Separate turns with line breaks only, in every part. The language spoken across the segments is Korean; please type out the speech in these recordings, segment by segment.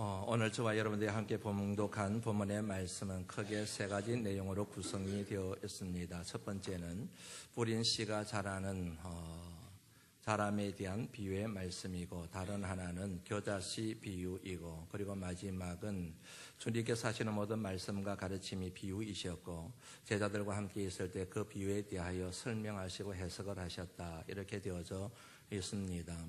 오늘 저와 여러분들이 함께 봉독한 본문의 말씀은 크게 세 가지 내용으로 구성이 되어 있습니다. 첫 번째는 뿌린 씨가 자라는 자람에 대한 비유의 말씀이고, 다른 하나는 겨자씨 비유이고, 그리고 마지막은 주님께서 하시는 모든 말씀과 가르침이 비유이셨고, 제자들과 함께 있을 때 그 비유에 대하여 설명하시고 해석을 하셨다, 이렇게 되어져 있습니다.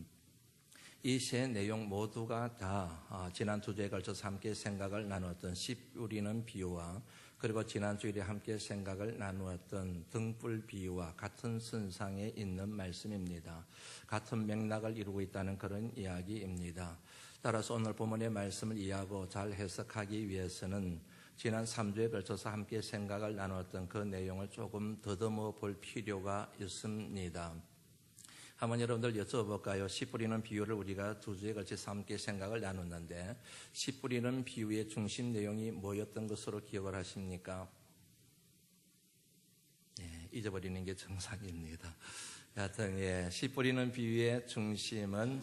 이 세 내용 모두가 다 지난 두 주에 걸쳐서 함께 생각을 나누었던 씨 뿌리는 비유와, 그리고 지난 주일에 함께 생각을 나누었던 등불 비유와 같은 선상에 있는 말씀입니다. 같은 맥락을 이루고 있다는 그런 이야기입니다. 따라서 오늘 본문의 말씀을 이해하고 잘 해석하기 위해서는 지난 3주에 걸쳐서 함께 생각을 나누었던 그 내용을 조금 더듬어 볼 필요가 있습니다. 한번 여러분들 여쭤볼까요? 씨 뿌리는 비유를 우리가 두 주에 걸쳐서 함께 생각을 나눴는데, 씨 뿌리는 비유의 중심 내용이 뭐였던 것으로 기억을 하십니까? 잊어버리는 게 정상입니다. 여하튼 씨 뿌리는 비유의 중심은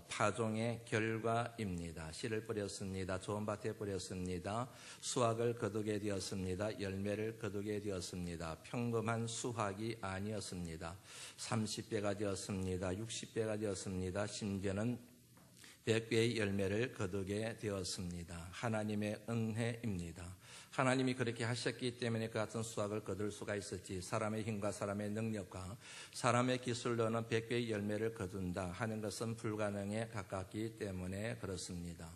파종의 결과입니다. 씨를 뿌렸습니다. 좋은 밭에 뿌렸습니다. 수확을 거두게 되었습니다. 열매를 거두게 되었습니다. 평범한 수확이 아니었습니다. 30배가 되었습니다. 60배가 되었습니다. 심지어는 100배의 열매를 거두게 되었습니다. 하나님의 은혜입니다. 하나님이 그렇게 하셨기 때문에 그 같은 수확을 거둘 수가 있었지, 사람의 힘과 사람의 능력과 사람의 기술로는 100배의 열매를 거둔다 하는 것은 불가능에 가깝기 때문에 그렇습니다.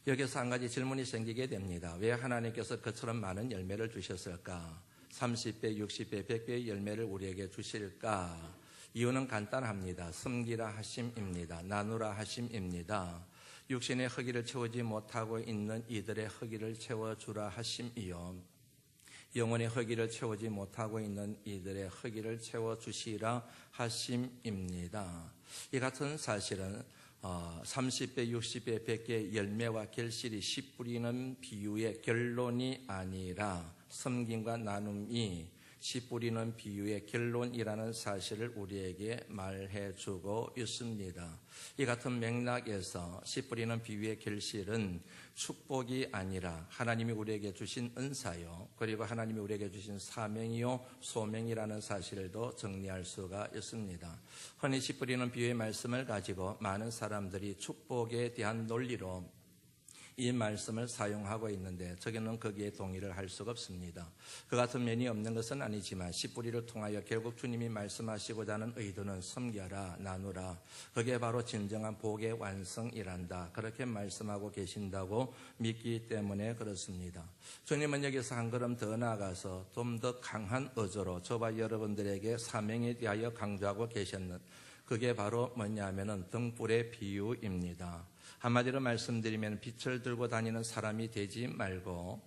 여기서 한 가지 질문이 생기게 됩니다. 왜 하나님께서 그처럼 많은 열매를 주셨을까? 30배, 60배, 100배의 열매를 우리에게 주실까? 이유는 간단합니다. 섬기라 하심입니다. 나누라 하심입니다. 육신의 허기를 채우지 못하고 있는 이들의 허기를 채워주라 하심이요, 영혼의 허기를 채우지 못하고 있는 이들의 허기를 채워주시라 하심입니다. 이 같은 사실은 30배, 60배, 100개의 열매와 결실이 씨 뿌리는 비유의 결론이 아니라 섬김과 나눔이 씨 뿌리는 비유의 결론이라는 사실을 우리에게 말해주고 있습니다. 이 같은 맥락에서 씨 뿌리는 비유의 결실은 축복이 아니라 하나님이 우리에게 주신 은사요, 그리고 하나님이 우리에게 주신 사명이요 소명이라는 사실도 정리할 수가 있습니다. 흔히 씨 뿌리는 비유의 말씀을 가지고 많은 사람들이 축복에 대한 논리로 이 말씀을 사용하고 있는데, 저는 거기에 동의를 할 수가 없습니다. 그 같은 면이 없는 것은 아니지만 씨 뿌리를 통하여 결국 주님이 말씀하시고자 하는 의도는 섬겨라, 나누라, 그게 바로 진정한 복의 완성이란다, 그렇게 말씀하고 계신다고 믿기 때문에 그렇습니다. 주님은 여기서 한 걸음 더 나아가서 좀 더 강한 어조로 저와 여러분들에게 사명에 대하여 강조하고 계셨는, 그게 바로 뭐냐면은 등불의 비유입니다. 한마디로 말씀드리면 빛을 들고 다니는 사람이 되지 말고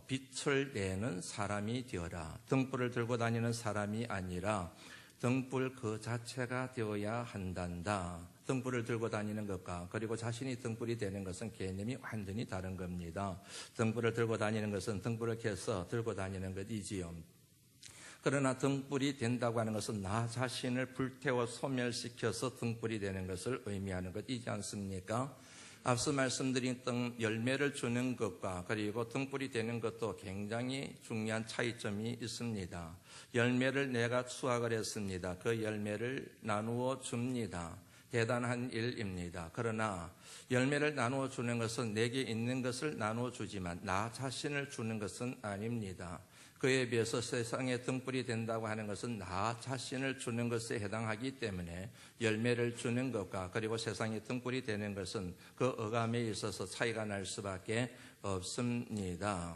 빛을 내는 사람이 되어라. 등불을 들고 다니는 사람이 아니라 등불 그 자체가 되어야 한단다. 등불을 들고 다니는 것과 그리고 자신이 등불이 되는 것은 개념이 완전히 다른 겁니다. 등불을 들고 다니는 것은 등불을 켜서 들고 다니는 것이지요. 그러나 등불이 된다고 하는 것은 나 자신을 불태워 소멸시켜서 등불이 되는 것을 의미하는 것이지 않습니까? 앞서 말씀드린 열매를 주는 것과 그리고 등불이 되는 것도 굉장히 중요한 차이점이 있습니다. 열매를 내가 수확을 했습니다. 그 열매를 나누어 줍니다. 대단한 일입니다. 그러나 열매를 나누어 주는 것은 내게 있는 것을 나누어 주지만 나 자신을 주는 것은 아닙니다. 그에 비해서 세상에 등불이 된다고 하는 것은 나 자신을 주는 것에 해당하기 때문에 열매를 주는 것과 그리고 세상에 등불이 되는 것은 그 어감에 있어서 차이가 날 수밖에 없습니다.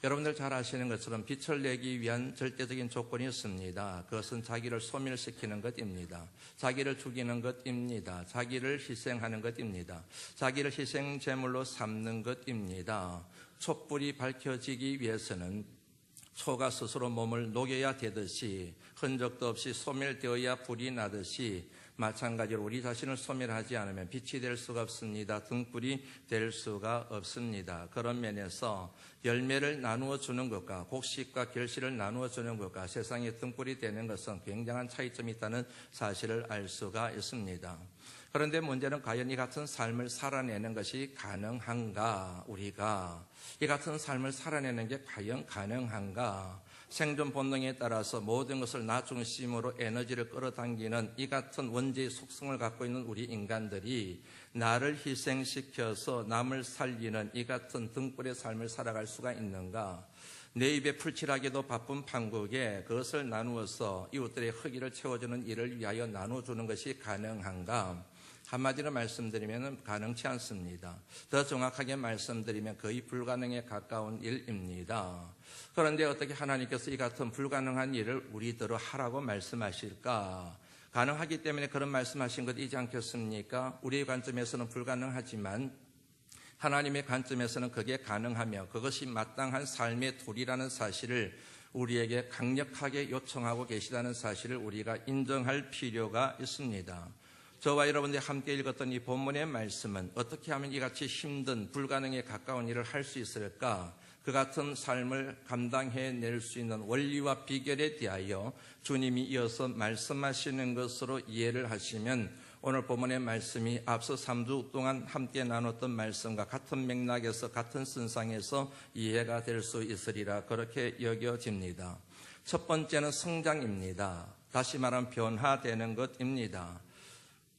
여러분들 잘 아시는 것처럼 빛을 내기 위한 절대적인 조건이 있습니다. 그것은 자기를 소멸시키는 것입니다. 자기를 죽이는 것입니다. 자기를 희생하는 것입니다. 자기를 희생제물로 삼는 것입니다. 촛불이 밝혀지기 위해서는 소가 스스로 몸을 녹여야 되듯이 흔적도 없이 소멸되어야 불이 나듯이 마찬가지로 우리 자신을 소멸하지 않으면 빛이 될 수가 없습니다. 등불이 될 수가 없습니다. 그런 면에서 열매를 나누어 주는 것과 곡식과 결실을 나누어 주는 것과 세상의 등불이 되는 것은 굉장한 차이점이 있다는 사실을 알 수가 있습니다. 그런데 문제는 과연 이 같은 삶을 살아내는 것이 가능한가? 우리가 이 같은 삶을 살아내는 게 과연 가능한가? 생존 본능에 따라서 모든 것을 나 중심으로 에너지를 끌어당기는 이 같은 원죄의 속성을 갖고 있는 우리 인간들이 나를 희생시켜서 남을 살리는 이 같은 등불의 삶을 살아갈 수가 있는가? 내 입에 풀칠하기도 바쁜 판국에 그것을 나누어서 이웃들의 허기를 채워주는 일을 위하여 나눠주는 것이 가능한가? 한마디로 말씀드리면 가능치 않습니다. 더 정확하게 말씀드리면 거의 불가능에 가까운 일입니다. 그런데 어떻게 하나님께서 이 같은 불가능한 일을 우리더러 하라고 말씀하실까? 가능하기 때문에 그런 말씀하신 것 이지 않겠습니까? 우리의 관점에서는 불가능하지만 하나님의 관점에서는 그게 가능하며 그것이 마땅한 삶의 도리라는 사실을 우리에게 강력하게 요청하고 계시다는 사실을 우리가 인정할 필요가 있습니다. 저와 여러분들이 함께 읽었던 이 본문의 말씀은 어떻게 하면 이같이 힘든 불가능에 가까운 일을 할 수 있을까? 그 같은 삶을 감당해낼 수 있는 원리와 비결에 대하여 주님이 이어서 말씀하시는 것으로 이해를 하시면 오늘 본문의 말씀이 앞서 3주 동안 함께 나눴던 말씀과 같은 맥락에서 같은 선상에서 이해가 될 수 있으리라 그렇게 여겨집니다. 첫 번째는 성장입니다. 다시 말하면 변화되는 것입니다.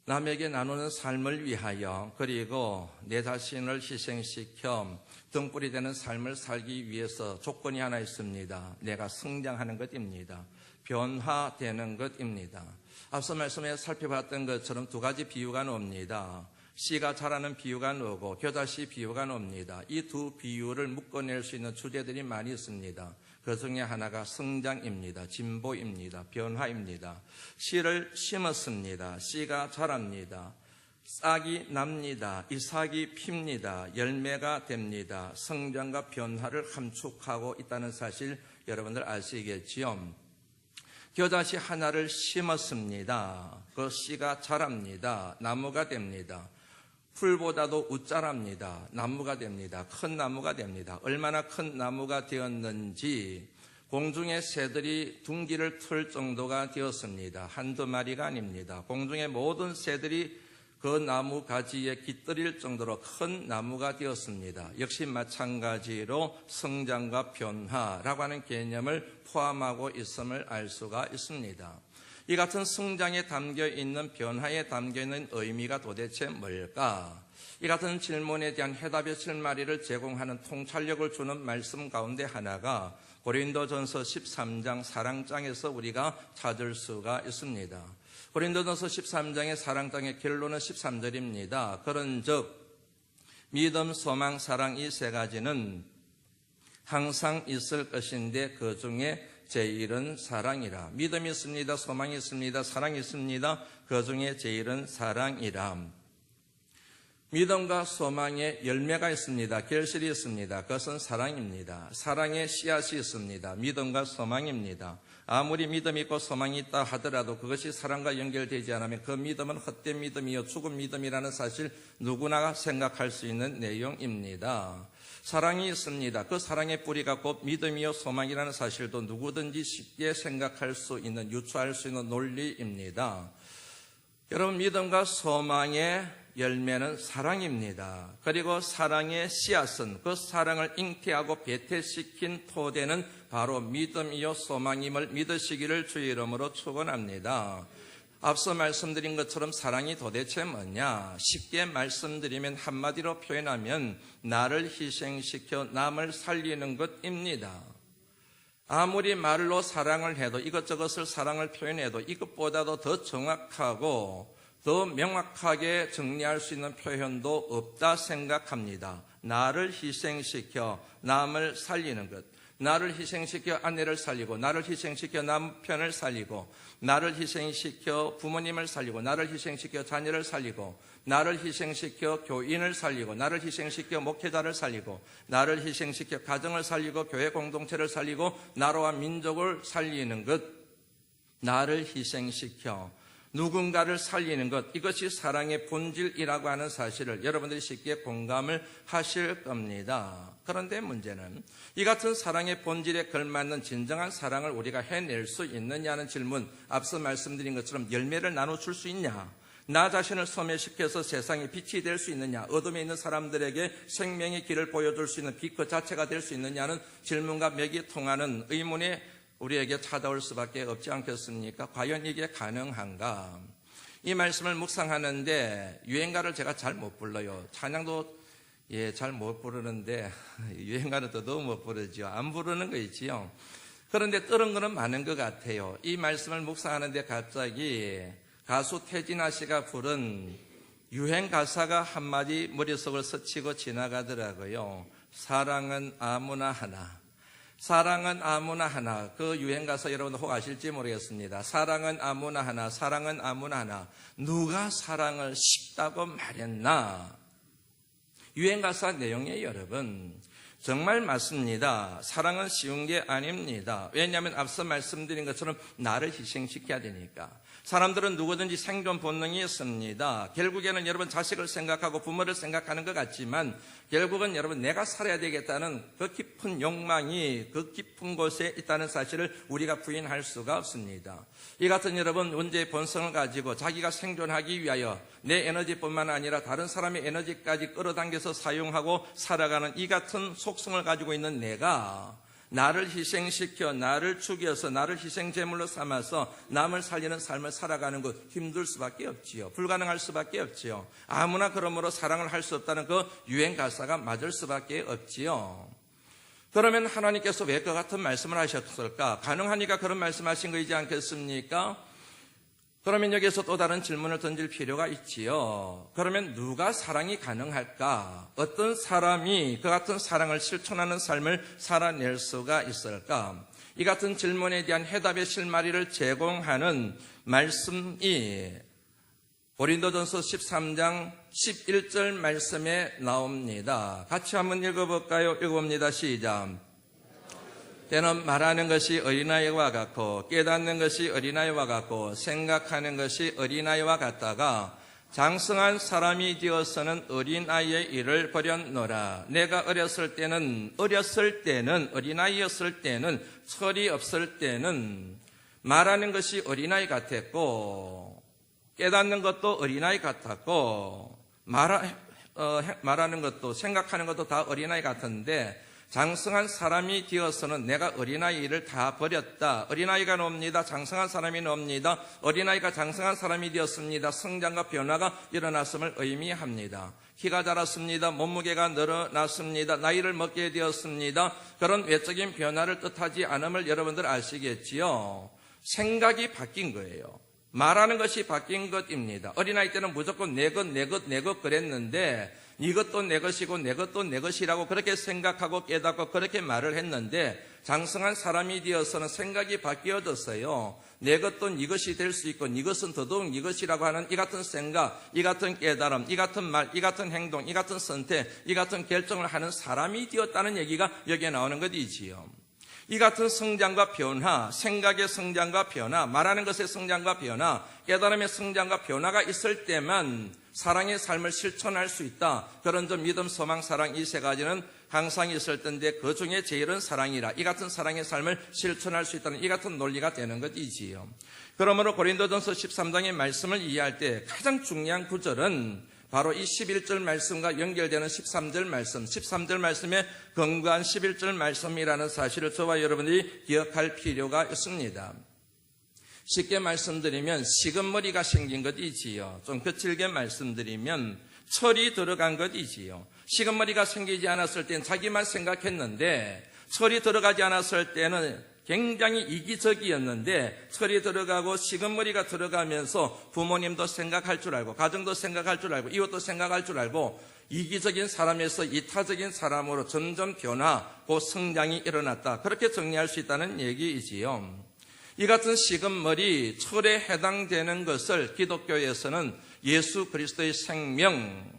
남에게 나누는 삶을 위하여 그리고 내 자신을 희생시켜 등불이 되는 삶을 살기 위해서 조건이 하나 있습니다. 내가 성장하는 것입니다. 변화되는 것입니다. 앞서 말씀에 살펴봤던 것처럼 두 가지 비유가 나옵니다. 씨가 자라는 비유가 나오고 겨자씨 비유가 나옵니다. 이 두 비유를 묶어낼 수 있는 주제들이 많이 있습니다. 그 중에 하나가 성장입니다. 진보입니다. 변화입니다. 씨를 심었습니다. 씨가 자랍니다. 싹이 납니다. 이 싹이 핍니다. 열매가 됩니다. 성장과 변화를 함축하고 있다는 사실 여러분들 아시겠지요? 겨자씨 하나를 심었습니다. 그 씨가 자랍니다. 나무가 됩니다. 풀보다도 웃자랍니다. 나무가 됩니다. 큰 나무가 됩니다. 얼마나 큰 나무가 되었는지 공중의 새들이 둥기를 틀 정도가 되었습니다. 한두 마리가 아닙니다. 공중의 모든 새들이 그 나무 가지에 깃들일 정도로 큰 나무가 되었습니다. 역시 마찬가지로 성장과 변화라고 하는 개념을 포함하고 있음을 알 수가 있습니다. 이 같은 성장에 담겨있는 변화에 담겨있는 의미가 도대체 뭘까? 이 같은 질문에 대한 해답의 실마리를 제공하는 통찰력을 주는 말씀 가운데 하나가 고린도전서 13장 사랑장에서 우리가 찾을 수가 있습니다. 고린도전서 13장의 사랑장의 결론은 13절입니다. 그런즉 믿음, 소망, 사랑 이 세 가지는 항상 있을 것인데 그 중에 제일은 사랑이라. 믿음이 있습니다. 소망이 있습니다. 사랑이 있습니다. 그 중에 제일은 사랑이라. 믿음과 소망에 열매가 있습니다. 결실이 있습니다. 그것은 사랑입니다. 사랑에 씨앗이 있습니다. 믿음과 소망입니다. 아무리 믿음이 있고 소망이 있다 하더라도 그것이 사랑과 연결되지 않으면 그 믿음은 헛된 믿음이요 죽은 믿음이라는 사실 누구나 생각할 수 있는 내용입니다. 사랑이 있습니다. 그 사랑의 뿌리가 곧 믿음이요 소망이라는 사실도 누구든지 쉽게 생각할 수 있는, 유추할 수 있는 논리입니다. 여러분, 믿음과 소망의 열매는 사랑입니다. 그리고 사랑의 씨앗은 그 사랑을 잉태하고 배태시킨 토대는 바로 믿음이요 소망임을 믿으시기를 주의 이름으로 축원합니다. 앞서 말씀드린 것처럼 사랑이 도대체 뭐냐? 쉽게 말씀드리면 한마디로 표현하면 나를 희생시켜 남을 살리는 것입니다. 아무리 말로 사랑을 해도 이것저것을 사랑을 표현해도 이것보다도 더 정확하고 더 명확하게 정리할 수 있는 표현도 없다 생각합니다. 나를 희생시켜 남을 살리는 것. 나를 희생시켜 아내를 살리고, 나를 희생시켜 남편을 살리고, 나를 희생시켜 부모님을 살리고, 나를 희생시켜 자녀를 살리고, 나를 희생시켜 교인을 살리고, 나를 희생시켜 목회자를 살리고, 나를 희생시켜 가정을 살리고, 교회 공동체를 살리고, 나라와 민족을 살리는 것. 나를 희생시켜 누군가를 살리는 것, 이것이 사랑의 본질이라고 하는 사실을 여러분들이 쉽게 공감을 하실 겁니다. 그런데 문제는 이 같은 사랑의 본질에 걸맞는 진정한 사랑을 우리가 해낼 수 있느냐는 질문, 앞서 말씀드린 것처럼 열매를 나눠줄 수 있냐, 나 자신을 소멸시켜서 세상에 빛이 될 수 있느냐, 어둠에 있는 사람들에게 생명의 길을 보여줄 수 있는 빛 그 자체가 될 수 있느냐는 질문과 맥이 통하는 의문에 우리에게 찾아올 수밖에 없지 않겠습니까? 과연 이게 가능한가? 이 말씀을 묵상하는데 유행가를 제가 잘 못 불러요. 찬양도 잘 못 부르는데 유행가는 더더욱 못 부르죠. 안 부르는 거 있지요. 그런데 떠는 거는 많은 것 같아요. 이 말씀을 묵상하는데 갑자기 가수 태진아 씨가 부른 유행 가사가 한마디 머릿속을 스치고 지나가더라고요. 사랑은 아무나 하나. 사랑은 아무나 하나. 그 유행가사 여러분 혹 아실지 모르겠습니다. 사랑은 아무나 하나, 사랑은 아무나 하나. 누가 사랑을 쉽다고 말했나? 유행가사 내용에 여러분 정말 맞습니다. 사랑은 쉬운 게 아닙니다. 왜냐하면 앞서 말씀드린 것처럼 나를 희생시켜야 되니까. 사람들은 누구든지 생존 본능이 있습니다. 결국에는 여러분 자식을 생각하고 부모를 생각하는 것 같지만 결국은 여러분 내가 살아야 되겠다는 그 깊은 욕망이 그 깊은 곳에 있다는 사실을 우리가 부인할 수가 없습니다. 이 같은 여러분 문제의 본성을 가지고 자기가 생존하기 위하여 내 에너지뿐만 아니라 다른 사람의 에너지까지 끌어당겨서 사용하고 살아가는 이 같은 속성을 가지고 있는 내가 나를 희생시켜 나를 죽여서 나를 희생제물로 삼아서 남을 살리는 삶을 살아가는 것 힘들 수밖에 없지요. 불가능할 수밖에 없지요. 아무나 그러므로 사랑을 할 수 없다는 그 유행 가사가 맞을 수밖에 없지요. 그러면 하나님께서 왜 그 같은 말씀을 하셨을까? 가능하니까 그런 말씀하신 거이지 않겠습니까? 그러면 여기서 또 다른 질문을 던질 필요가 있지요. 그러면 누가 사랑이 가능할까? 어떤 사람이 그 같은 사랑을 실천하는 삶을 살아낼 수가 있을까? 이 같은 질문에 대한 해답의 실마리를 제공하는 말씀이 고린도전서 13장 11절 말씀에 나옵니다. 같이 한번 읽어볼까요? 읽어봅니다. 시작. 때는 말하는 것이 어린아이와 같고 깨닫는 것이 어린아이와 같고 생각하는 것이 어린아이와 같다가 장성한 사람이 되어서는 어린아이의 일을 버렸노라. 내가 어렸을 때는 어린아이였을 때는 철이 없을 때는 말하는 것이 어린아이 같았고 깨닫는 것도 어린아이 같았고 말하는 것도 생각하는 것도 다 어린아이 같은데 장성한 사람이 되어서는 내가 어린아이 일을 다 버렸다. 어린아이가 놉니다. 장성한 사람이 놉니다. 어린아이가 장성한 사람이 되었습니다. 성장과 변화가 일어났음을 의미합니다. 키가 자랐습니다. 몸무게가 늘어났습니다. 나이를 먹게 되었습니다. 그런 외적인 변화를 뜻하지 않음을 여러분들 아시겠지요? 생각이 바뀐 거예요. 말하는 것이 바뀐 것입니다. 어린아이 때는 무조건 내 것 그랬는데 이것도 내 것이고 내 것도 내 것이라고 그렇게 생각하고 깨닫고 그렇게 말을 했는데 장성한 사람이 되어서는 생각이 바뀌어졌어요. 내 것도 이것이 될 수 있고 이것은 더더욱 이것이라고 하는 이 같은 생각, 이 같은 깨달음, 이 같은 말, 이 같은 행동, 이 같은 선택, 이 같은 결정을 하는 사람이 되었다는 얘기가 여기에 나오는 것이지요. 이 같은 성장과 변화, 생각의 성장과 변화, 말하는 것의 성장과 변화, 깨달음의 성장과 변화가 있을 때만 사랑의 삶을 실천할 수 있다. 그런 점 믿음, 소망, 사랑 이 세 가지는 항상 있을 텐데 그 중에 제일은 사랑이라. 이 같은 사랑의 삶을 실천할 수 있다는 이 같은 논리가 되는 것이지요. 그러므로 고린도전서 13장의 말씀을 이해할 때 가장 중요한 구절은 바로 이 11절 말씀과 연결되는 13절 말씀, 13절 말씀에 근거한 11절 말씀이라는 사실을 저와 여러분들이 기억할 필요가 있습니다. 쉽게 말씀드리면 시금머리가 생긴 것이지요. 좀 거칠게 말씀드리면 철이 들어간 것이지요. 시금머리가 생기지 않았을 때는 자기만 생각했는데 철이 들어가지 않았을 때는 굉장히 이기적이었는데 철이 들어가고 시금머리가 들어가면서 부모님도 생각할 줄 알고 가정도 생각할 줄 알고 이웃도 생각할 줄 알고 이기적인 사람에서 이타적인 사람으로 점점 변화고 성장이 일어났다. 그렇게 정리할 수 있다는 얘기이지요. 이 같은 시금머리 철에 해당되는 것을 기독교에서는 예수 그리스도의 생명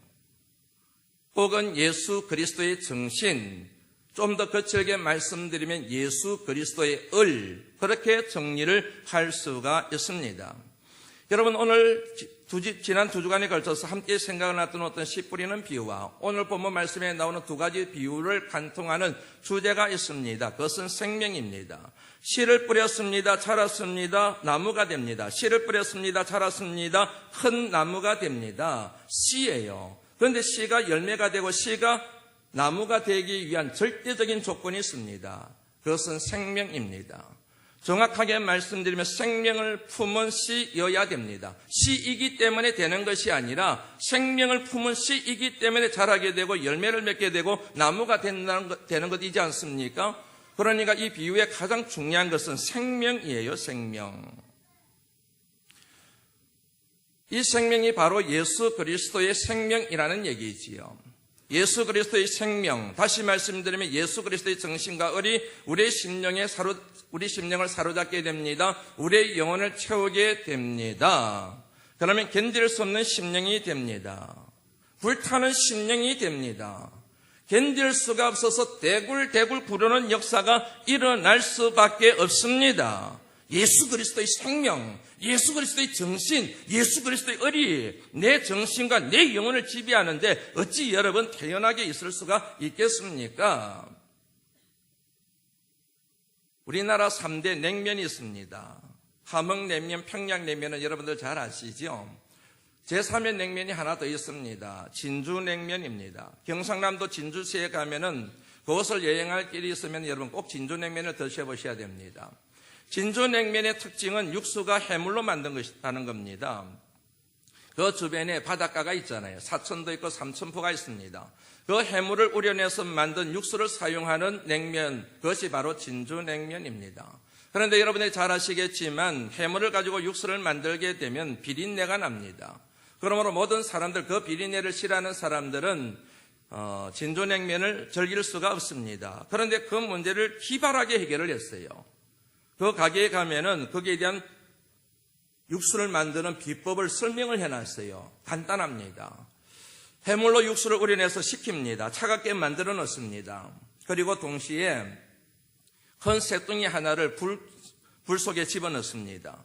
혹은 예수 그리스도의 정신, 좀 더 거칠게 말씀드리면 예수 그리스도의 을, 그렇게 정리를 할 수가 있습니다. 여러분, 오늘 지난 2주간에 걸쳐서 함께 생각을 나누었던 씨 뿌리는 비유와 오늘 본문 말씀에 나오는 두 가지 비유를 관통하는 주제가 있습니다. 그것은 생명입니다. 씨를 뿌렸습니다. 자랐습니다. 나무가 됩니다. 씨를 뿌렸습니다. 자랐습니다. 큰 나무가 됩니다. 씨예요. 그런데 씨가 열매가 되고 씨가 나무가 되기 위한 절대적인 조건이 있습니다. 그것은 생명입니다. 정확하게 말씀드리면 생명을 품은 씨여야 됩니다. 씨이기 때문에 되는 것이 아니라 생명을 품은 씨이기 때문에 자라게 되고 열매를 맺게 되고 나무가 되는 것이지 않습니까? 그러니까 이 비유의 가장 중요한 것은 생명이에요. 생명. 이 생명이 바로 예수 그리스도의 생명이라는 얘기지요. 예수 그리스도의 생명, 다시 말씀드리면 예수 그리스도의 정신과 의리 우리의 심령을 사로잡게 됩니다. 우리의 영혼을 채우게 됩니다. 그러면 견딜 수 없는 심령이 됩니다. 불타는 심령이 됩니다. 견딜 수가 없어서 대굴대굴 구르는 역사가 일어날 수밖에 없습니다. 예수 그리스도의 생명, 예수 그리스도의 정신, 예수 그리스도의 의리, 내 정신과 내 영혼을 지배하는데 어찌 여러분 태연하게 있을 수가 있겠습니까? 우리나라 3대 냉면이 있습니다. 함흥냉면, 평양냉면은 여러분들 잘 아시죠? 제3의 냉면이 하나 더 있습니다. 진주냉면입니다. 경상남도 진주시에 가면은 그곳을 여행할 길이 있으면 여러분 꼭 진주냉면을 드셔보셔야 됩니다. 진주냉면의 특징은 육수가 해물로 만든 것이라는 겁니다. 그 주변에 바닷가가 있잖아요. 사천도 있고 삼천포가 있습니다. 그 해물을 우려내서 만든 육수를 사용하는 냉면, 그것이 바로 진주냉면입니다. 그런데 여러분들이 잘 아시겠지만 해물을 가지고 육수를 만들게 되면 비린내가 납니다. 그러므로 모든 사람들, 그 비린내를 싫어하는 사람들은 진주냉면을 즐길 수가 없습니다. 그런데 그 문제를 기발하게 해결을 했어요. 그 가게에 가면은 거기에 대한 육수를 만드는 비법을 설명을 해놨어요. 간단합니다. 해물로 육수를 우려내서 식힙니다. 차갑게 만들어 놓습니다. 그리고 동시에 큰 쇠뚱이 하나를 불 속에 집어넣습니다.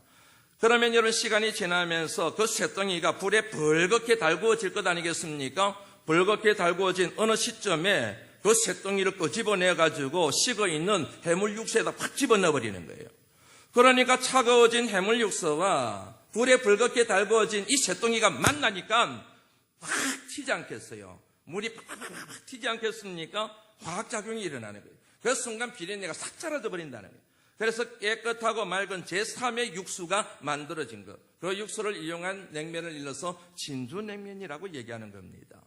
그러면 여러분 시간이 지나면서 그 쇠뚱이가 불에 벌겋게 달구어질 것 아니겠습니까? 벌겋게 달구어진 어느 시점에 그 쇠뚱이를 끄집어내가지고 식어있는 해물 육수에다 팍 집어넣어버리는 거예요. 그러니까 차가워진 해물 육수와 불에 벌겋게 달구어진 이 쇠뚱이가 만나니까 확 튀지 않겠어요? 물이 팍팍팍 튀지 않겠습니까? 화학작용이 일어나는 거예요. 그 순간 비린내가 싹 사라져 버린다는 거예요. 그래서 깨끗하고 맑은 제3의 육수가 만들어진 것. 그 육수를 이용한 냉면을 일러서 진주냉면이라고 얘기하는 겁니다.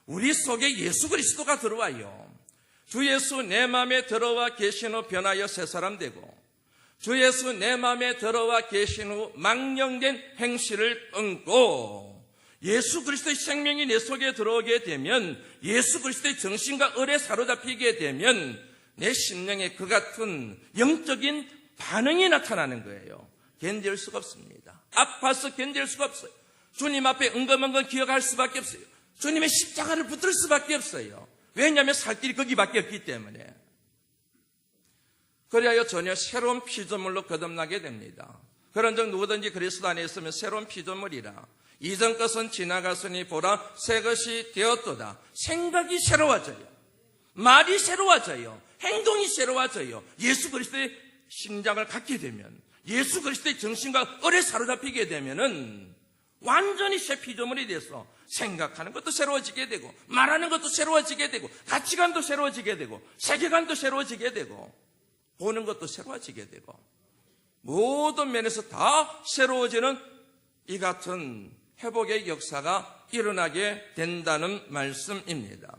우리 속에 예수 그리스도가 들어와요. 주 예수 내 마음에 들어와 계신 후 변하여 새 사람 되고, 주 예수 내 마음에 들어와 계신 후 망령된 행실을 끊고, 예수 그리스도의 생명이 내 속에 들어오게 되면, 예수 그리스도의 정신과 의에 사로잡히게 되면 내 심령에 그 같은 영적인 반응이 나타나는 거예요. 견딜 수가 없습니다. 아파서 견딜 수가 없어요. 주님 앞에 은검은검 기억할 수밖에 없어요. 주님의 십자가를 붙들 수밖에 없어요. 왜냐하면 살 길이 거기밖에 없기 때문에. 그래야 전혀 새로운 피조물로 거듭나게 됩니다. 그런 적 누구든지 그리스도 안에 있으면 새로운 피조물이라. 이전 것은 지나갔으니 보라 새 것이 되었도다. 생각이 새로워져요. 말이 새로워져요. 행동이 새로워져요. 예수 그리스도의 심장을 갖게 되면, 예수 그리스도의 정신과 의에 사로잡히게 되면은 완전히 새 피조물이 돼서 생각하는 것도 새로워지게 되고, 말하는 것도 새로워지게 되고, 가치관도 새로워지게 되고, 세계관도 새로워지게 되고, 보는 것도 새로워지게 되고, 모든 면에서 다 새로워지는 이 같은 회복의 역사가 일어나게 된다는 말씀입니다.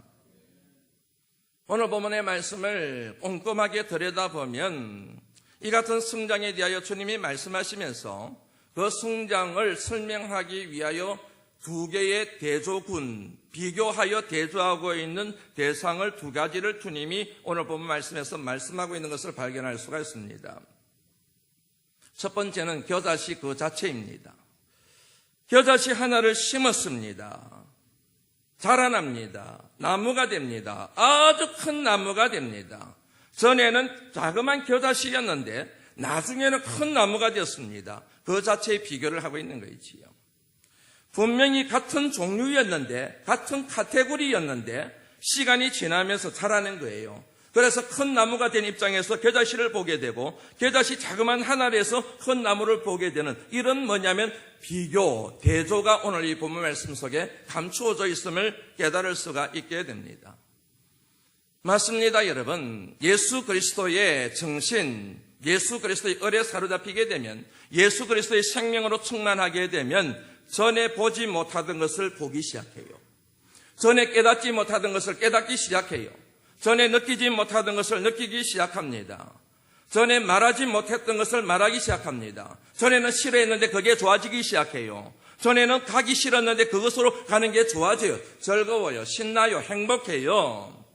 오늘 본문의 말씀을 꼼꼼하게 들여다보면 이 같은 성장에 대하여 주님이 말씀하시면서 그 성장을 설명하기 위하여 두 개의 대조군, 비교하여 대조하고 있는 대상을 두 가지를 주님이 오늘 본문 말씀에서 말씀하고 있는 것을 발견할 수가 있습니다. 첫 번째는 겨자씨 그 자체입니다. 겨자씨 하나를 심었습니다. 자라납니다. 나무가 됩니다. 아주 큰 나무가 됩니다. 전에는 자그만 겨자씨였는데 나중에는 큰 나무가 되었습니다. 그 자체의 비교를 하고 있는 거지요. 분명히 같은 종류였는데, 같은 카테고리였는데 시간이 지나면서 자라는 거예요. 그래서 큰 나무가 된 입장에서 겨자씨를 보게 되고, 겨자씨 자그마한 한 알에서 큰 나무를 보게 되는, 이런 뭐냐면 비교, 대조가 오늘 이 본문 말씀 속에 감추어져 있음을 깨달을 수가 있게 됩니다. 맞습니다, 여러분. 예수 그리스도의 정신, 예수 그리스도의 을에 사로잡히게 되면, 예수 그리스도의 생명으로 충만하게 되면 전에 보지 못하던 것을 보기 시작해요. 전에 깨닫지 못하던 것을 깨닫기 시작해요. 전에 느끼지 못하던 것을 느끼기 시작합니다. 전에 말하지 못했던 것을 말하기 시작합니다. 전에는 싫어했는데 그게 좋아지기 시작해요. 전에는 가기 싫었는데 그것으로 가는 게 좋아져요. 즐거워요. 신나요. 행복해요.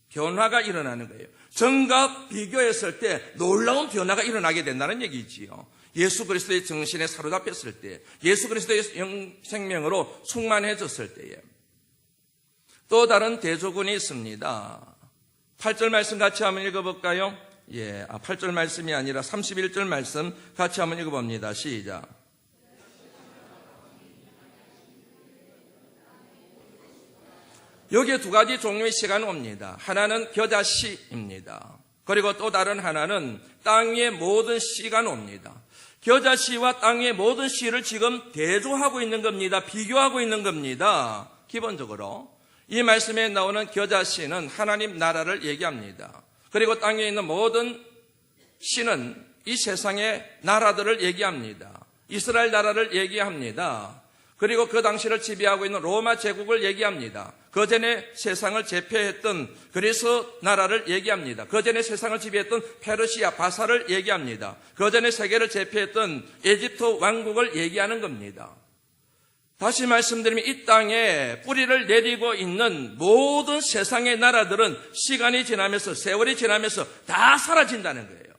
변화가 일어나는 거예요. 전과 비교했을 때 놀라운 변화가 일어나게 된다는 얘기지요. 예수 그리스도의 정신에 사로잡혔을 때, 예수 그리스도의 생명으로 충만해졌을 때에. 또 다른 대조군이 있습니다. 8절 말씀 같이 한번 읽어볼까요? 8절 말씀이 아니라 31절 말씀 같이 한번 읽어봅니다. 시작. 여기에 두 가지 종류의 시간이 옵니다. 하나는 겨자씨입니다. 그리고 또 다른 하나는 땅 위의 모든 씨가 옵니다. 겨자씨와 땅 위의 모든 씨를 지금 대조하고 있는 겁니다. 비교하고 있는 겁니다. 기본적으로 이 말씀에 나오는 겨자씨는 하나님 나라를 얘기합니다. 그리고 땅에 있는 모든 씨는 이 세상의 나라들을 얘기합니다. 이스라엘 나라를 얘기합니다. 그리고 그 당시를 지배하고 있는 로마 제국을 얘기합니다. 그 전에 세상을 제패했던 그리스 나라를 얘기합니다. 그 전에 세상을 지배했던 페르시아 바사를 얘기합니다. 그 전에 세계를 제패했던 에집트 왕국을 얘기하는 겁니다. 다시 말씀드리면 이 땅에 뿌리를 내리고 있는 모든 세상의 나라들은 시간이 지나면서, 세월이 지나면서 다 사라진다는 거예요.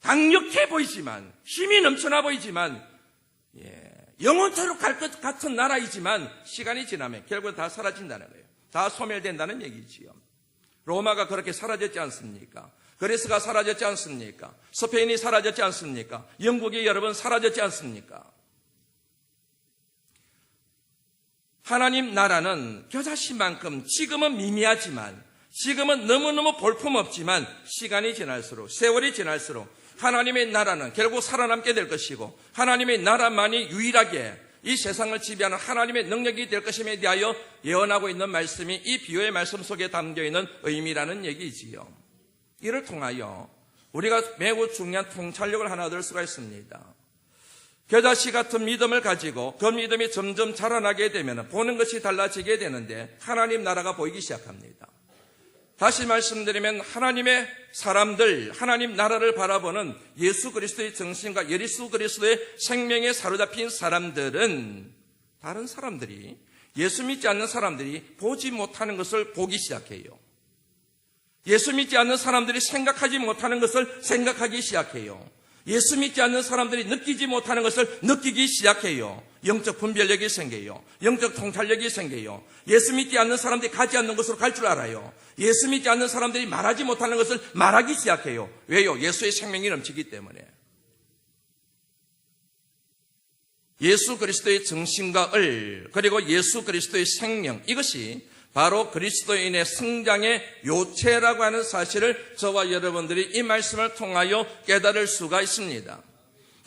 강력해 보이지만, 힘이 넘쳐나 보이지만, 영원토록 갈 것 같은 나라이지만 시간이 지나면 결국 다 사라진다는 거예요. 다 소멸된다는 얘기지요. 로마가 그렇게 사라졌지 않습니까? 그리스가 사라졌지 않습니까? 스페인이 사라졌지 않습니까? 영국이 여러분 사라졌지 않습니까? 하나님 나라는 겨자씨만큼 지금은 미미하지만, 지금은 너무너무 볼품없지만 시간이 지날수록, 세월이 지날수록 하나님의 나라는 결국 살아남게 될 것이고, 하나님의 나라만이 유일하게 이 세상을 지배하는 하나님의 능력이 될 것임에 대하여 예언하고 있는 말씀이 이 비유의 말씀 속에 담겨있는 의미라는 얘기지요. 이를 통하여 우리가 매우 중요한 통찰력을 하나 얻을 수가 있습니다. 겨자씨 같은 믿음을 가지고 그 믿음이 점점 자라나게 되면 보는 것이 달라지게 되는데 하나님 나라가 보이기 시작합니다. 다시 말씀드리면 하나님의 사람들, 하나님 나라를 바라보는 예수 그리스도의 정신과 예수 그리스도의 생명에 사로잡힌 사람들은, 다른 사람들이, 예수 믿지 않는 사람들이 보지 못하는 것을 보기 시작해요. 예수 믿지 않는 사람들이 생각하지 못하는 것을 생각하기 시작해요. 예수 믿지 않는 사람들이 느끼지 못하는 것을 느끼기 시작해요. 영적 분별력이 생겨요. 영적 통찰력이 생겨요. 예수 믿지 않는 사람들이 가지 않는 곳으로 갈 줄 알아요. 예수 믿지 않는 사람들이 말하지 못하는 것을 말하기 시작해요. 왜요? 예수의 생명이 넘치기 때문에. 예수 그리스도의 정신과 을, 그리고 예수 그리스도의 생명, 이것이 바로 그리스도인의 성장의 요체라고 하는 사실을 저와 여러분들이 이 말씀을 통하여 깨달을 수가 있습니다.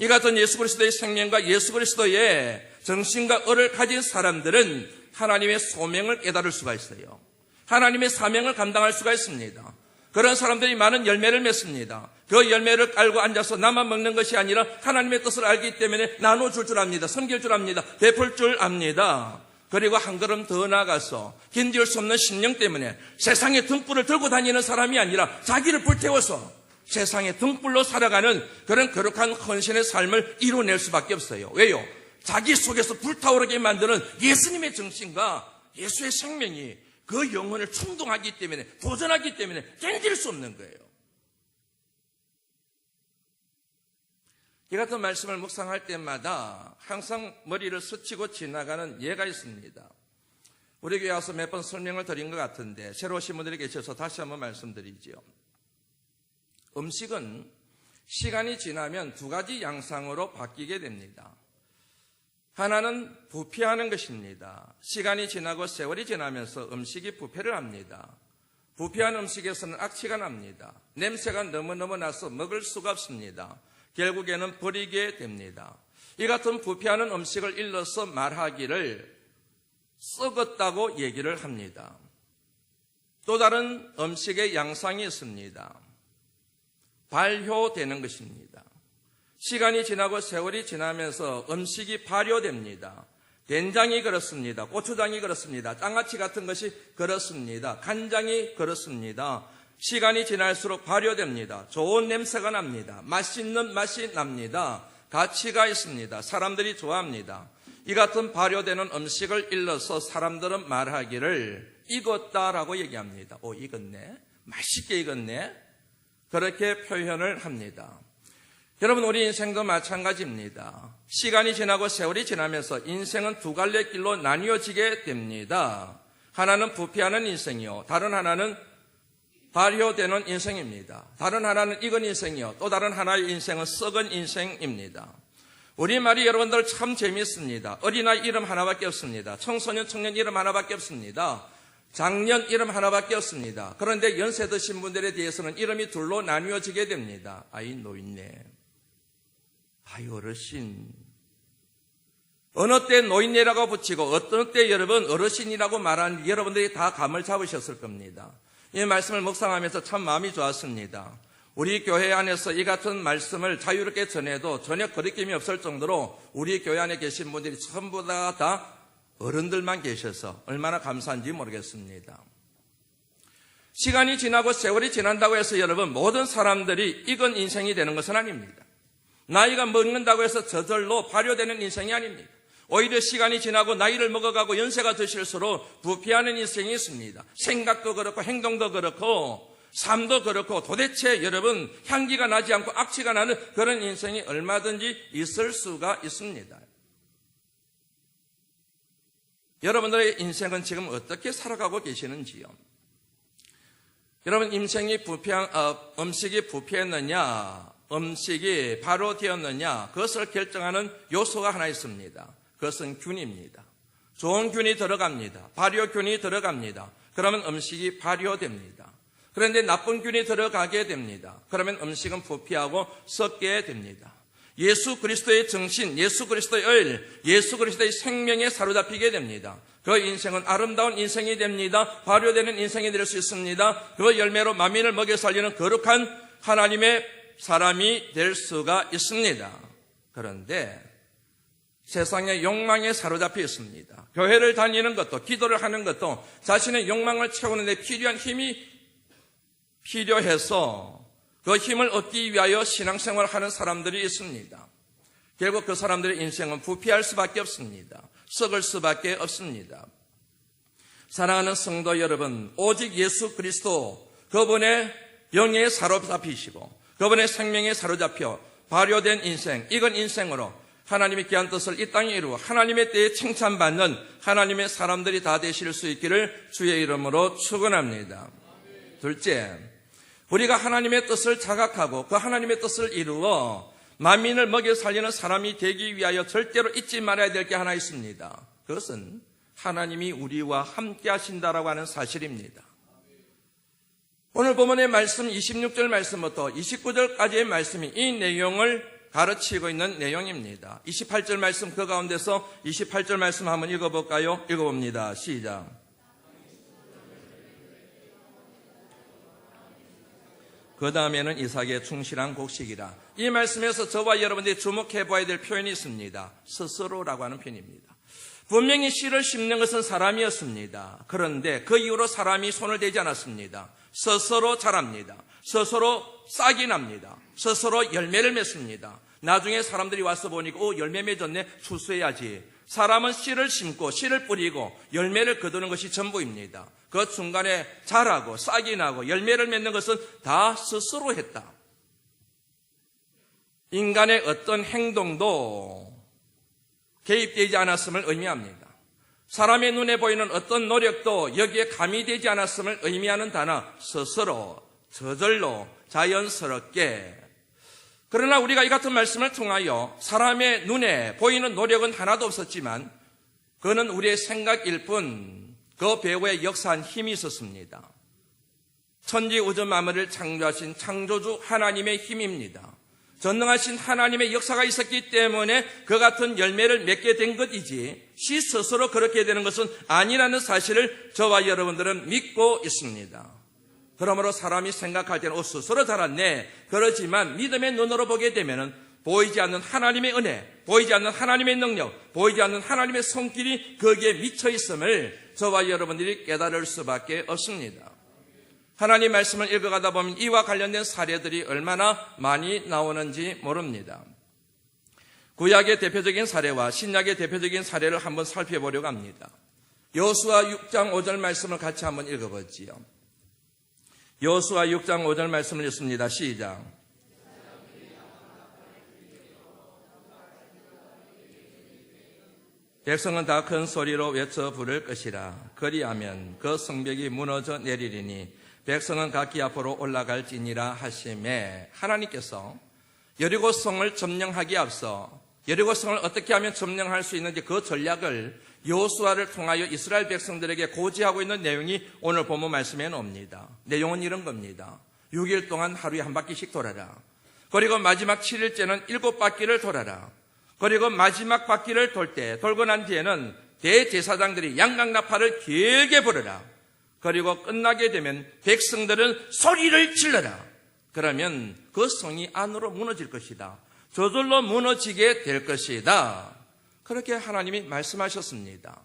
이 같은 예수 그리스도의 생명과 예수 그리스도의 정신과 을을 가진 사람들은 하나님의 소명을 깨달을 수가 있어요. 하나님의 사명을 감당할 수가 있습니다. 그런 사람들이 많은 열매를 맺습니다. 그 열매를 깔고 앉아서 나만 먹는 것이 아니라 하나님의 뜻을 알기 때문에 나눠줄 줄 압니다. 섬길 줄 압니다. 베풀 줄 압니다. 그리고 한 걸음 더 나아가서 견딜 수 없는 심령 때문에 세상의 등불을 들고 다니는 사람이 아니라 자기를 불태워서 세상의 등불로 살아가는 그런 거룩한 헌신의 삶을 이뤄낼 수밖에 없어요. 왜요? 자기 속에서 불타오르게 만드는 예수님의 정신과 예수의 생명이 그 영혼을 충동하기 때문에, 도전하기 때문에 견딜 수 없는 거예요. 이 같은 말씀을 묵상할 때마다 항상 머리를 스치고 지나가는 예가 있습니다. 우리 교회 와서 몇 번 설명을 드린 것 같은데 새로 오신 분들이 계셔서 다시 한번 말씀드리죠. 음식은 시간이 지나면 두 가지 양상으로 바뀌게 됩니다. 하나는 부패하는 것입니다. 시간이 지나고 세월이 지나면서 음식이 부패를 합니다. 부패한 음식에서는 악취가 납니다. 냄새가 너무너무 나서 먹을 수가 없습니다. 결국에는 버리게 됩니다. 이 같은 부패하는 음식을 일러서 말하기를 썩었다고 얘기를 합니다. 또 다른 음식의 양상이 있습니다. 발효되는 것입니다. 시간이 지나고 세월이 지나면서 음식이 발효됩니다. 된장이 그렇습니다. 고추장이 그렇습니다. 장아찌 같은 것이 그렇습니다. 간장이 그렇습니다. 시간이 지날수록 발효됩니다. 좋은 냄새가 납니다. 맛있는 맛이 납니다. 가치가 있습니다. 사람들이 좋아합니다. 이 같은 발효되는 음식을 일러서 사람들은 말하기를 익었다라고 얘기합니다. 오, 익었네. 맛있게 익었네. 그렇게 표현을 합니다. 여러분, 우리 인생도 마찬가지입니다. 시간이 지나고 세월이 지나면서 인생은 두 갈래 길로 나뉘어지게 됩니다. 하나는 부패하는 인생이요, 다른 하나는 발효되는 인생입니다. 다른 하나는 익은 인생이요, 또 다른 하나의 인생은 썩은 인생입니다. 우리말이 여러분들 참 재미있습니다. 어린아이 이름 하나밖에 없습니다. 청소년, 청년 이름 하나밖에 없습니다. 장년 이름 하나밖에 없습니다. 그런데 연세 드신 분들에 대해서는 이름이 둘로 나뉘어지게 됩니다. 아이 노인네, 아이 어르신. 어느 때 노인네라고 붙이고 어떤 때 여러분 어르신이라고 말한 여러분들이 다 감을 잡으셨을 겁니다. 이 말씀을 묵상하면서 참 마음이 좋았습니다. 우리 교회 안에서 이 같은 말씀을 자유롭게 전해도 전혀 거리낌이 없을 정도로 우리 교회 안에 계신 분들이 전부 다 어른들만 계셔서 얼마나 감사한지 모르겠습니다. 시간이 지나고 세월이 지난다고 해서 여러분 모든 사람들이 익은 인생이 되는 것은 아닙니다. 나이가 먹는다고 해서 저절로 발효되는 인생이 아닙니다. 오히려 시간이 지나고 나이를 먹어가고 연세가 드실수록 부패하는 인생이 있습니다. 생각도 그렇고 행동도 그렇고 삶도 그렇고 도대체 여러분 향기가 나지 않고 악취가 나는 그런 인생이 얼마든지 있을 수가 있습니다. 여러분들의 인생은 지금 어떻게 살아가고 계시는지요? 여러분 인생이 음식이 부패했느냐, 음식이 바로 되었느냐, 그것을 결정하는 요소가 하나 있습니다. 그것은 균입니다. 좋은 균이 들어갑니다. 발효균이 들어갑니다. 그러면 음식이 발효됩니다. 그런데 나쁜 균이 들어가게 됩니다. 그러면 음식은 부패하고 썩게 됩니다. 예수 그리스도의 정신, 예수 그리스도의 을, 예수 그리스도의 생명에 사로잡히게 됩니다. 그 인생은 아름다운 인생이 됩니다. 발효되는 인생이 될 수 있습니다. 그 열매로 만민을 먹여 살리는 거룩한 하나님의 사람이 될 수가 있습니다. 그런데 세상의 욕망에 사로잡혀 있습니다. 교회를 다니는 것도 기도를 하는 것도 자신의 욕망을 채우는 데 필요한 힘이 필요해서 그 힘을 얻기 위하여 신앙생활을 하는 사람들이 있습니다. 결국 그 사람들의 인생은 부패할 수밖에 없습니다. 썩을 수밖에 없습니다. 사랑하는 성도 여러분, 오직 예수 그리스도 그분의 영에 사로잡히시고 그분의 생명에 사로잡혀 발효된 인생, 익은 인생으로 하나님의 귀한 뜻을 이 땅에 이루어 하나님의 때에 칭찬받는 하나님의 사람들이 다 되실 수 있기를 주의 이름으로 축원합니다. 둘째, 우리가 하나님의 뜻을 자각하고 그 하나님의 뜻을 이루어 만민을 먹여 살리는 사람이 되기 위하여 절대로 잊지 말아야 될 게 하나 있습니다. 그것은 하나님이 우리와 함께 하신다라고 하는 사실입니다. 오늘 본문의 말씀 26절 말씀부터 29절까지의 말씀이 이 내용을 가르치고 있는 내용입니다. 28절 말씀 그 가운데서 28절 말씀 한번 읽어볼까요? 읽어봅니다. 시작. 그 다음에는 이삭의 충실한 곡식이라. 이 말씀에서 저와 여러분들이 주목해 봐야 될 표현이 있습니다. 스스로라고 하는 표현입니다. 분명히 씨를 심는 것은 사람이었습니다. 그런데 그 이후로 사람이 손을 대지 않았습니다. 스스로 자랍니다. 스스로 싹이 납니다. 스스로 열매를 맺습니다. 나중에 사람들이 와서 보니까 열매 맺었네, 추수해야지. 사람은 씨를 심고 씨를 뿌리고 열매를 거두는 것이 전부입니다. 그 중간에 자라고 싹이 나고 열매를 맺는 것은 다 스스로 했다. 인간의 어떤 행동도 개입되지 않았음을 의미합니다. 사람의 눈에 보이는 어떤 노력도 여기에 가미되지 않았음을 의미하는 단어 스스로, 저절로, 자연스럽게 그러나 우리가 이 같은 말씀을 통하여 사람의 눈에 보이는 노력은 하나도 없었지만 그는 우리의 생각일 뿐 그 배후에 역사한 힘이 있었습니다. 천지 우주 만물을 창조하신 창조주 하나님의 힘입니다. 전능하신 하나님의 역사가 있었기 때문에 그 같은 열매를 맺게 된 것이지 시 스스로 그렇게 되는 것은 아니라는 사실을 저와 여러분들은 믿고 있습니다. 그러므로 사람이 생각할 때는 스스로 자랐네. 그러지만 믿음의 눈으로 보게 되면은 보이지 않는 하나님의 은혜, 보이지 않는 하나님의 능력, 보이지 않는 하나님의 손길이 거기에 미쳐 있음을 저와 여러분들이 깨달을 수밖에 없습니다. 하나님 말씀을 읽어가다 보면 이와 관련된 사례들이 얼마나 많이 나오는지 모릅니다. 구약의 대표적인 사례와 신약의 대표적인 사례를 한번 살펴보려고 합니다. 여호수아 6장 5절 말씀을 같이 한번 읽어보지요. 여호수아 6장 5절 말씀을 읽습니다. 시작. 백성은 다 큰 소리로 외쳐 부를 것이라. 그리하면 그 성벽이 무너져 내리리니 백성은 각기 앞으로 올라갈지니라 하시매, 하나님께서 여리고성을 점령하기에 앞서 여리고성을 어떻게 하면 점령할 수 있는지 그 전략을 여호수아를 통하여 이스라엘 백성들에게 고지하고 있는 내용이 오늘 본문 말씀에 나옵니다. 내용은 이런 겁니다. 6일 동안 하루에 한 바퀴씩 돌아라. 그리고 마지막 7일째는 7바퀴를 돌아라. 그리고 마지막 바퀴를 돌고 난 뒤에는 대제사장들이 양강나팔을 길게 부르라. 그리고 끝나게 되면 백성들은 소리를 질러라. 그러면 그 성이 안으로 무너질 것이다. 저절로 무너지게 될 것이다. 그렇게 하나님이 말씀하셨습니다.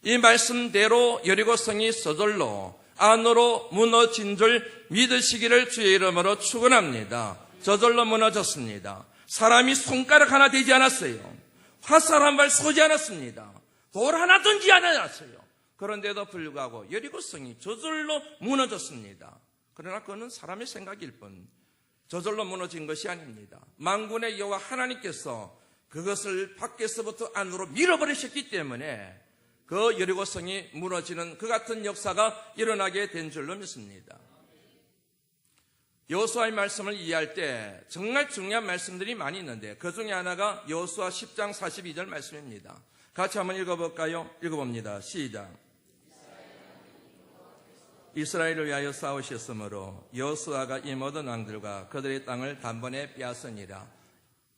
이 말씀대로 여리고성이 저절로 안으로 무너진 줄 믿으시기를 주의 이름으로 축원합니다. 저절로 무너졌습니다. 사람이 손가락 하나 되지 않았어요. 화살 한 발 쏘지 않았습니다. 돌 하나 던지지 않았어요. 그런데도 불구하고 여리고성이 저절로 무너졌습니다. 그러나 그는 사람의 생각일 뿐 저절로 무너진 것이 아닙니다. 만군의 여호와 하나님께서 그것을 밖에서부터 안으로 밀어버리셨기 때문에 그 여리고성이 무너지는 그 같은 역사가 일어나게 된 줄로 믿습니다. 여호수아의 말씀을 이해할 때 정말 중요한 말씀들이 많이 있는데 그 중에 하나가 여호수아 10장 42절 말씀입니다. 같이 한번 읽어볼까요? 읽어봅니다. 시작. 이스라엘을 위하여 싸우셨으므로 여호수아가 이 모든 왕들과 그들의 땅을 단번에 빼앗으니라.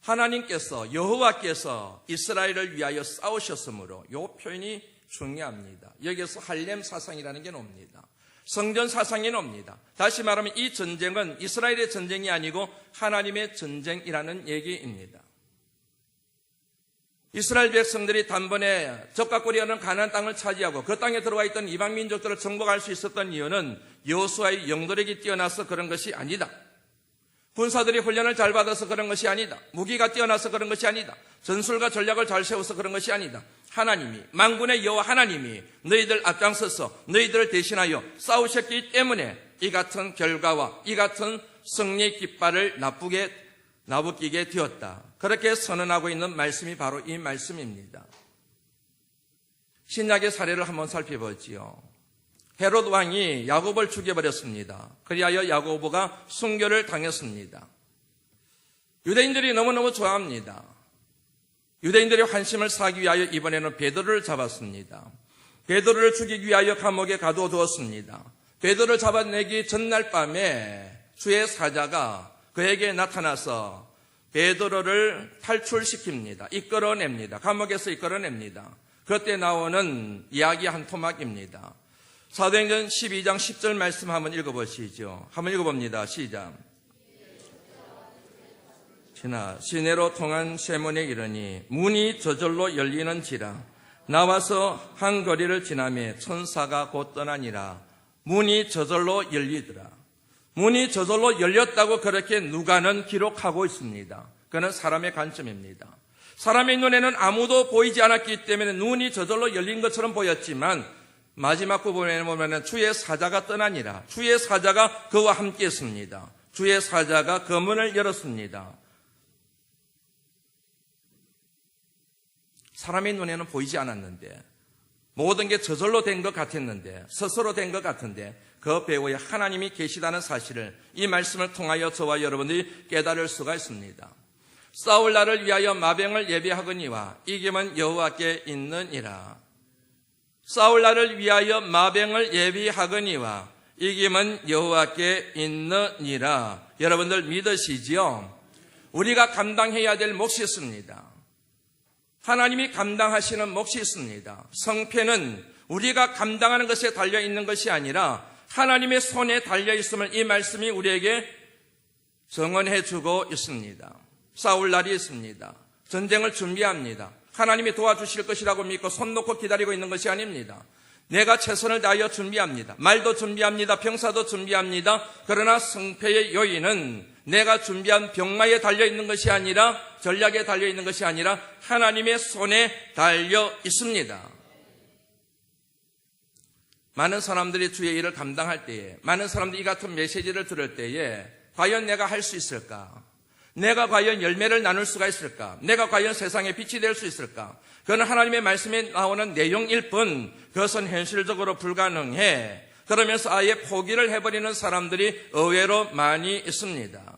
하나님께서 여호와께서 이스라엘을 위하여 싸우셨으므로 이 표현이 중요합니다. 여기에서 할렘 사상이라는 게 나옵니다. 성전 사상이 나옵니다. 다시 말하면 이 전쟁은 이스라엘의 전쟁이 아니고 하나님의 전쟁이라는 얘기입니다. 이스라엘 백성들이 단번에 적과 꿀이라는 가나안 땅을 차지하고 그 땅에 들어와 있던 이방 민족들을 정복할 수 있었던 이유는 여호수아의 영도력이 뛰어나서 그런 것이 아니다. 군사들이 훈련을 잘 받아서 그런 것이 아니다. 무기가 뛰어나서 그런 것이 아니다. 전술과 전략을 잘 세워서 그런 것이 아니다. 하나님이, 만군의 여호와 하나님이 너희들 앞장서서 너희들을 대신하여 싸우셨기 때문에 이 같은 결과와 이 같은 승리 깃발을 나부끼게 되었다. 그렇게 선언하고 있는 말씀이 바로 이 말씀입니다. 신약의 사례를 한번 살펴보지요. 헤롯 왕이 야곱을 죽여버렸습니다. 그리하여 야고보가 순교를 당했습니다. 유대인들이 너무너무 좋아합니다. 유대인들의 환심을 사기 위하여 이번에는 베드로를 잡았습니다. 베드로를 죽이기 위하여 감옥에 가둬두었습니다. 베드로를 잡아내기 전날 밤에 주의 사자가 그에게 나타나서 베드로를 탈출시킵니다. 이끌어냅니다. 감옥에서 이끌어냅니다. 그때 나오는 이야기 한 토막입니다. 사도행전 12장 10절 말씀 한번 읽어보시죠. 한번 읽어봅니다. 시작. 지나 시내로 통한 쇠문에 이르니 문이 저절로 열리는지라. 나와서 한 거리를 지나며 천사가 곧 떠나니라. 문이 저절로 열리더라. 문이 저절로 열렸다고 그렇게 누가는 기록하고 있습니다. 그는 사람의 관점입니다. 사람의 눈에는 아무도 보이지 않았기 때문에 눈이 저절로 열린 것처럼 보였지만 마지막 부분에 보면 주의 사자가 떠나니라. 주의 사자가 그와 함께 했습니다. 주의 사자가 그 문을 열었습니다. 사람의 눈에는 보이지 않았는데 모든 게 저절로 된 것 같았는데 스스로 된 것 같은데 그 배후에 하나님이 계시다는 사실을 이 말씀을 통하여 저와 여러분들이 깨달을 수가 있습니다. 싸울 날을 위하여 마병을 예비하거니와 이김은 여호와께 있느니라. 싸울 날을 위하여 마병을 예비하거니와 이김은 여호와께 있느니라. 여러분들 믿으시지요? 우리가 감당해야 될 몫이 있습니다. 하나님이 감당하시는 몫이 있습니다. 성패는 우리가 감당하는 것에 달려있는 것이 아니라 하나님의 손에 달려있음을 이 말씀이 우리에게 증언해주고 있습니다. 싸울 날이 있습니다. 전쟁을 준비합니다. 하나님이 도와주실 것이라고 믿고 손 놓고 기다리고 있는 것이 아닙니다. 내가 최선을 다하여 준비합니다. 말도 준비합니다. 병사도 준비합니다. 그러나 승패의 요인은 내가 준비한 병마에 달려있는 것이 아니라, 전략에 달려있는 것이 아니라 하나님의 손에 달려 있습니다. 많은 사람들이 주의 일을 감당할 때에, 많은 사람들이 이 같은 메시지를 들을 때에 과연 내가 할 수 있을까? 내가 과연 열매를 나눌 수가 있을까? 내가 과연 세상에 빛이 될 수 있을까? 그건 하나님의 말씀에 나오는 내용일 뿐 그것은 현실적으로 불가능해. 그러면서 아예 포기를 해버리는 사람들이 의외로 많이 있습니다.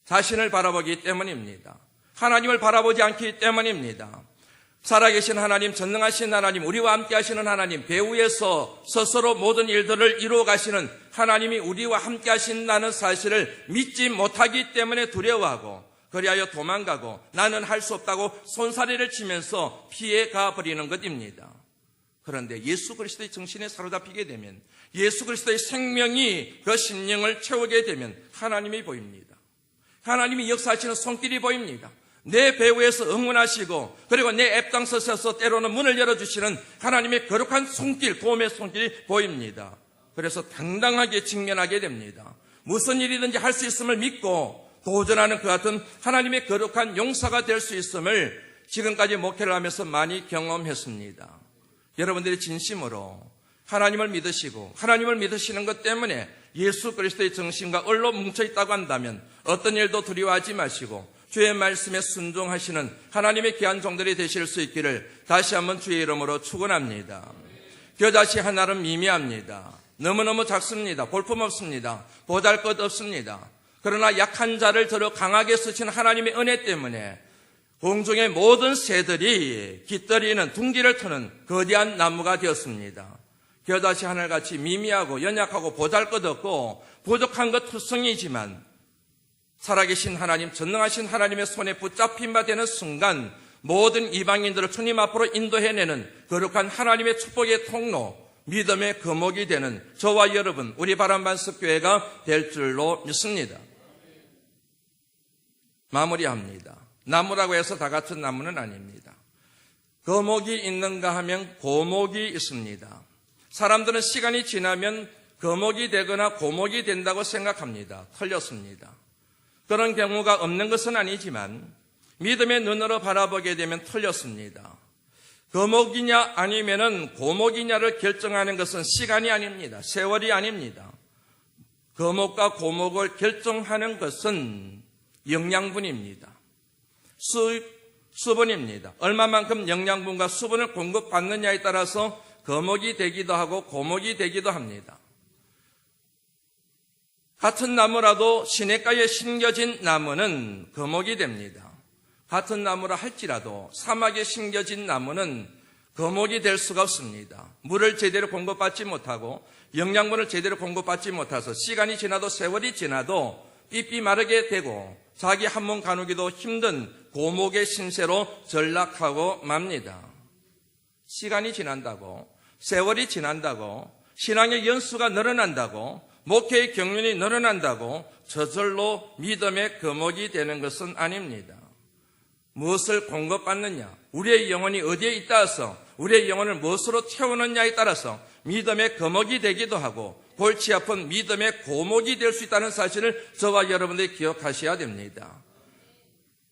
자신을 바라보기 때문입니다. 하나님을 바라보지 않기 때문입니다. 살아계신 하나님, 전능하신 하나님, 우리와 함께 하시는 하나님, 배후에서 스스로 모든 일들을 이루어 가시는 하나님이 우리와 함께 하신다는 사실을 믿지 못하기 때문에 두려워하고 그리하여 도망가고 나는 할 수 없다고 손사래를 치면서 피해가 버리는 것입니다. 그런데 예수 그리스도의 정신에 사로잡히게 되면, 예수 그리스도의 생명이 그 심령을 채우게 되면 하나님이 보입니다. 하나님이 역사하시는 손길이 보입니다. 내 배후에서 응원하시고 그리고 내 앞장서셔서 때로는 문을 열어주시는 하나님의 거룩한 손길, 도움의 손길이 보입니다. 그래서 당당하게 직면하게 됩니다. 무슨 일이든지 할 수 있음을 믿고 도전하는 그 같은 하나님의 거룩한 용사가 될 수 있음을 지금까지 목회를 하면서 많이 경험했습니다. 여러분들이 진심으로 하나님을 믿으시고 하나님을 믿으시는 것 때문에 예수 그리스도의 정신과 얼로 뭉쳐있다고 한다면 어떤 일도 두려워하지 마시고 주의 말씀에 순종하시는 하나님의 귀한 종들이 되실 수 있기를 다시 한번 주의 이름으로 축원합니다. 겨자씨 하나는 미미합니다. 너무너무 작습니다. 볼품없습니다. 보잘것없습니다. 그러나 약한 자를 들어 강하게 쓰신 하나님의 은혜 때문에 공중의 모든 새들이 깃들이는 둥지를 트는 거대한 나무가 되었습니다. 겨자씨 하늘같이 미미하고 연약하고 보잘것없고 부족한 것 투성이지만 살아계신 하나님, 전능하신 하나님의 손에 붙잡힌 바 되는 순간 모든 이방인들을 주님 앞으로 인도해내는 거룩한 하나님의 축복의 통로, 믿음의 거목이 되는 저와 여러분, 우리 바람반석교회가 될 줄로 믿습니다. 마무리합니다. 나무라고 해서 다 같은 나무는 아닙니다. 거목이 있는가 하면 고목이 있습니다. 사람들은 시간이 지나면 거목이 되거나 고목이 된다고 생각합니다. 틀렸습니다. 그런 경우가 없는 것은 아니지만 믿음의 눈으로 바라보게 되면 틀렸습니다. 거목이냐 아니면은 고목이냐를 결정하는 것은 시간이 아닙니다. 세월이 아닙니다. 거목과 고목을 결정하는 것은 영양분입니다. 수분입니다. 얼마만큼 영양분과 수분을 공급받느냐에 따라서 거목이 되기도 하고 고목이 되기도 합니다. 같은 나무라도 시냇가에 심겨진 나무는 거목이 됩니다. 같은 나무라 할지라도 사막에 심겨진 나무는 거목이 될 수가 없습니다. 물을 제대로 공급받지 못하고 영양분을 제대로 공급받지 못해서 시간이 지나도 세월이 지나도 삐삐 마르게 되고 자기 한 몸 가누기도 힘든 고목의 신세로 전락하고 맙니다. 시간이 지난다고, 세월이 지난다고, 신앙의 연수가 늘어난다고, 목회의 경륜이 늘어난다고 저절로 믿음의 거목이 되는 것은 아닙니다. 무엇을 공급받느냐, 우리의 영혼이 어디에 있다서 우리의 영혼을 무엇으로 채우느냐에 따라서 믿음의 거목이 되기도 하고 골치 아픈 믿음의 고목이 될 수 있다는 사실을 저와 여러분들이 기억하셔야 됩니다.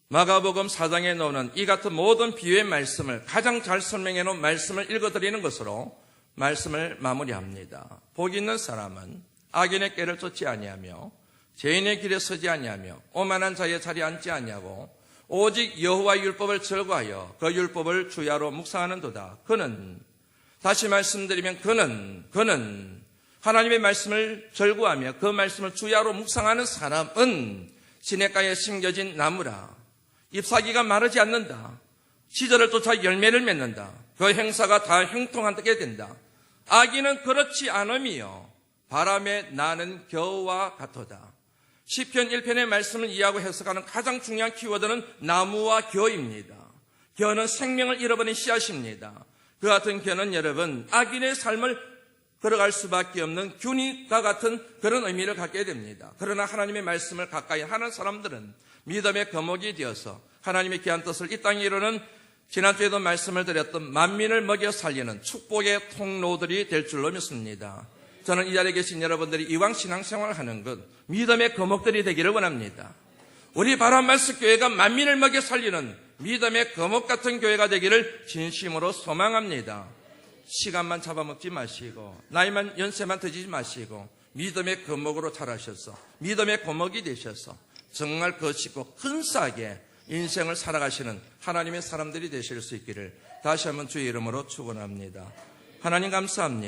마가복음 4장에 나오는 이 같은 모든 비유의 말씀을 가장 잘 설명해 놓은 말씀을 읽어드리는 것으로 말씀을 마무리합니다. 복 있는 사람은 악인의 꾀를 쫓지 아니하며 죄인의 길에 서지 아니하며 오만한 자의 자리에 앉지 아니하고 오직 여호와의 율법을 즐거워하여 그 율법을 주야로 묵상하는도다. 그는, 다시 말씀드리면 그는 하나님의 말씀을 즐거워하며 그 말씀을 주야로 묵상하는 사람은 시냇가에 심겨진 나무라. 잎사귀가 마르지 않는다. 시절을 쫓아 열매를 맺는다. 그 행사가 다 형통하게 된다. 아기는 그렇지 않음이요 바람에 나는 겨와 같도다. 시편 1편의 말씀을 이해하고 해석하는 가장 중요한 키워드는 나무와 겨입니다. 겨는 생명을 잃어버린 씨앗입니다. 그 같은 겨는 여러분 악인의 삶을 걸어갈 수밖에 없는 균과 같은 그런 의미를 갖게 됩니다. 그러나 하나님의 말씀을 가까이 하는 사람들은 믿음의 거목이 되어서 하나님의 귀한 뜻을 이 땅에 이루는 지난주에도 말씀을 드렸던 만민을 먹여 살리는 축복의 통로들이 될 줄로 믿습니다. 저는 이 자리에 계신 여러분들이 이왕 신앙생활을 하는 것 믿음의 거목들이 되기를 원합니다. 우리 바람말씀 교회가 만민을 먹여 살리는 믿음의 거목 같은 교회가 되기를 진심으로 소망합니다. 시간만 잡아먹지 마시고 나이만 연세만 드시지 마시고 믿음의 거목으로 자라셔서 믿음의 거목이 되셔서 정말 거시고 근사하게 인생을 살아가시는 하나님의 사람들이 되실 수 있기를 다시 한번 주의 이름으로 축원합니다. 하나님 감사합니다.